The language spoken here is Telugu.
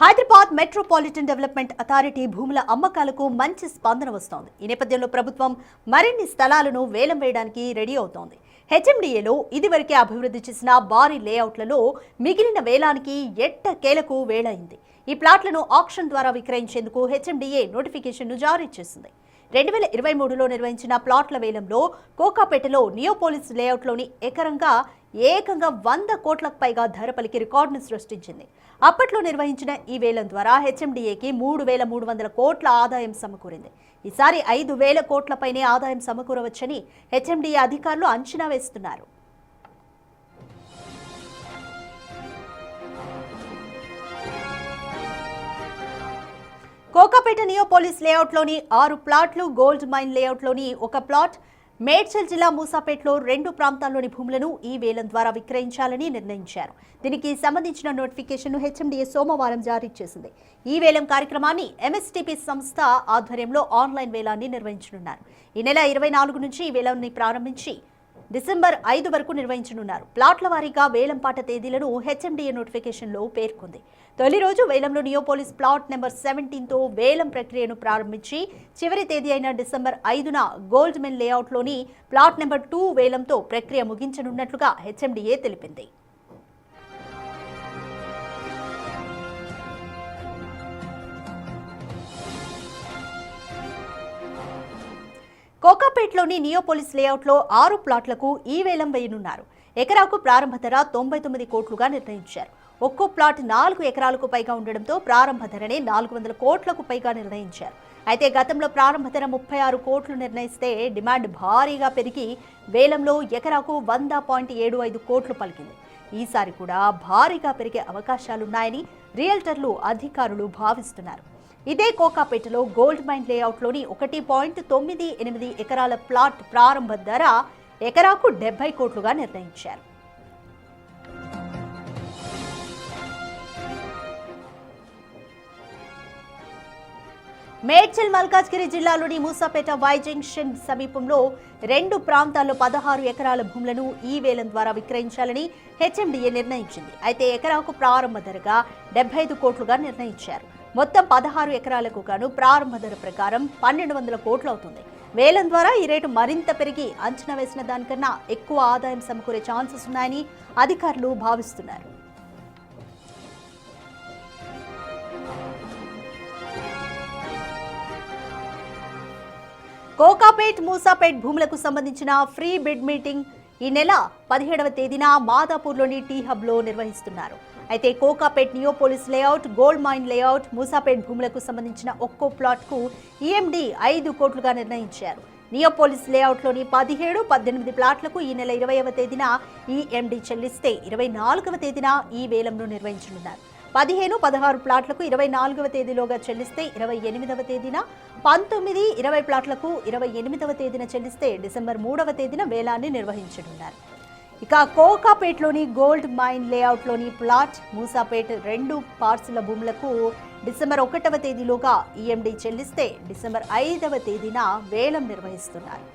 హైదరాబాద్ మెట్రోపాలిటన్ డెవలప్మెంట్ అథారిటీ భూముల అమ్మకాలకు మంచి స్పందన వస్తోంది. ఈ నేపథ్యంలో ప్రభుత్వం మరిన్ని స్థలాలను వేలం వేయడానికి రెడీ అవుతోంది. హెచ్ఎండిఏలో ఇదివరకే అభివృద్ధి చేసిన భారీ లేఅవుట్లలో మిగిలిన వేలానికి ఎట్టకేలకు వేళయింది. ఈ ప్లాట్లను ఆక్షన్ ద్వారా విక్రయించేందుకు హెచ్ఎండిఏ నోటిఫికేషన్ను జారీ చేసింది. 2023లో నిర్వహించిన ప్లాట్ల వేలంలో కోకాపేటలో నియోపోలిస్ లేఅవుట్లోని ఏకంగా 100 కోట్లకు పైగా ధర పలికి రికార్డును సృష్టించింది. అప్పట్లో నిర్వహించిన ఈ వేలం ద్వారా హెచ్ఎండిఏకి 3,300 కోట్ల ఆదాయం సమకూరింది. ఈసారి 5,000 కోట్లపైనే ఆదాయం సమకూరవచ్చని హెచ్ఎండిఏ అధికారులు అంచనా వేస్తున్నారు. కోకాపేట నియోపోలిస్ లేఅవుట్లోని 6 ప్లాట్లు, గోల్డ్ మైన్ లేఅవుట్లోని 1 ప్లాట్, మేడ్చల్ జిల్లా మూసాపేటలో 2 ప్రాంతాల్లోని భూములను ఈ వేలం ద్వారా విక్రయించాలని నిర్ణయించారు. దీనికి సంబంధించిన నోటిఫికేషన్ను హెచ్ఎండిఏ సోమవారం జారీ చేసింది. ఈ వేలం కార్యక్రమాన్ని ఎంఎస్టీపీ సంస్థ ఆధ్వర్యంలో ఆన్లైన్ వేలాన్ని నిర్వహించనున్నారు. ఈ నెల 24 నుంచి ఈ వేలాన్ని ప్రారంభించి డిసెంబర్ 5 వరకు నిర్వహించనున్నారు. ప్లాట్ల వారీగా వేలంపాట తేదీలను హెచ్ఎండిఏ నోటిఫికేషన్లో పేర్కొంది. తొలి రోజు వేలంలో నియోపోలిస్ ప్లాట్ నెంబర్ 17తో వేలం ప్రక్రియను ప్రారంభించి చివరి తేదీ అయిన డిసెంబర్ 5న గోల్డ్ మెన్ లేఅవుట్లోని ప్లాట్ నెంబర్ 2 వేలంతో ప్రక్రియ ముగించనున్నట్లుగా హెచ్ఎండిఏ తెలిపింది. కోకాపేటలోని నియోపోలిస్ లేఅవుట్లో 6 ప్లాట్లకు ఈ వేలం వేయనున్నారు. ఎకరాకు ప్రారంభ ధర 99 కోట్లుగా నిర్ణయించారు. ఒక్కో ప్లాట్ 4 ఎకరాలకు పైగా ఉండడంతో ప్రారంభ ధరనే 400 కోట్లకు పైగా నిర్ణయించారు. అయితే గతంలో ప్రారంభ ధర 36 కోట్లు నిర్ణయిస్తే డిమాండ్ భారీగా పెరిగి వేలంలో ఎకరాకు 100.75 కోట్లు పలికింది. ఈసారి కూడా భారీగా పెరిగే అవకాశాలున్నాయని రియల్టర్లు, అధికారులు భావిస్తున్నారు. ఇదే కోకాపేటలో గోల్డ్ మైన్ లేఅవుట్లోని 1.98 ఎకరాల ప్లాట్ ప్రారంభ ధర ఎకరాకు 70 కోట్లుగా నిర్ణయించారు. మేడ్చల్ మల్కాజ్గిరి జిల్లాలోని మూసాపేట వై జంక్షన్ సమీపంలో 2 ప్రాంతాల్లో 16 ఎకరాల భూములను ఈ వేలం ద్వారా విక్రయించాలని హెచ్ఎండిఏ నిర్ణయించింది. అయితే ఎకరాకు ప్రారంభ ధరగా 75 కోట్లుగా నిర్ణయించారు. మొత్తం 16 ఎకరాలకు గాను ప్రారంభ ధర ప్రకారం 1,200 కోట్లు అవుతుంది. వేలం ద్వారా ఈ రేటు మరింత పెరిగి అంచనా వేసిన దానికన్నా ఎక్కువ ఆదాయం సమకూరే ఛాన్సెస్ ఉన్నాయని అధికారులు భావిస్తున్నారు. కోకాపేట్, మూసాపేట్ భూములకు సంబంధించిన ఫ్రీ బిడ్ మీటింగ్ ఈ నెల 17వ తేదీన మాదాపూర్లోని టీ హబ్లో నిర్వహిస్తున్నారు. అయితే Kokapet Neopolis layout, gold mine layout, Moosapet భూములకు సంబంధించిన ఒక్కో ప్లాట్కు ఈఎండి 5 కోట్లుగా నిర్ణయించారు. నియోపోలిస్ లేఅవుట్లోని 17, 18 ప్లాట్లకు ఈ నెల 20వ తేదీన ఈఎండి చెల్లిస్తే 24వ తేదీన ఈ వేలంను నిర్వహించనున్నారు. 15, 16 ప్లాట్లకు 24వ తేదీలోగా చెల్లిస్తే 28వ తేదీన, 19, 20 ప్లాట్లకు 28వ తేదీన చెల్లిస్తే డిసెంబర్ 3వ తేదీన వేలాన్ని నిర్వహించనున్నారు. ఇక కోకాపేట్లోని గోల్డ్ మైన్ లేఅవుట్లోని ప్లాట్, మూసాపేట్ 2 పార్సిల భూములకు డిసెంబర్ 1వ తేదీలోగా ఈఎండి చెల్లిస్తే డిసెంబర్ 5వ తేదీన వేలం నిర్వహిస్తున్నారు.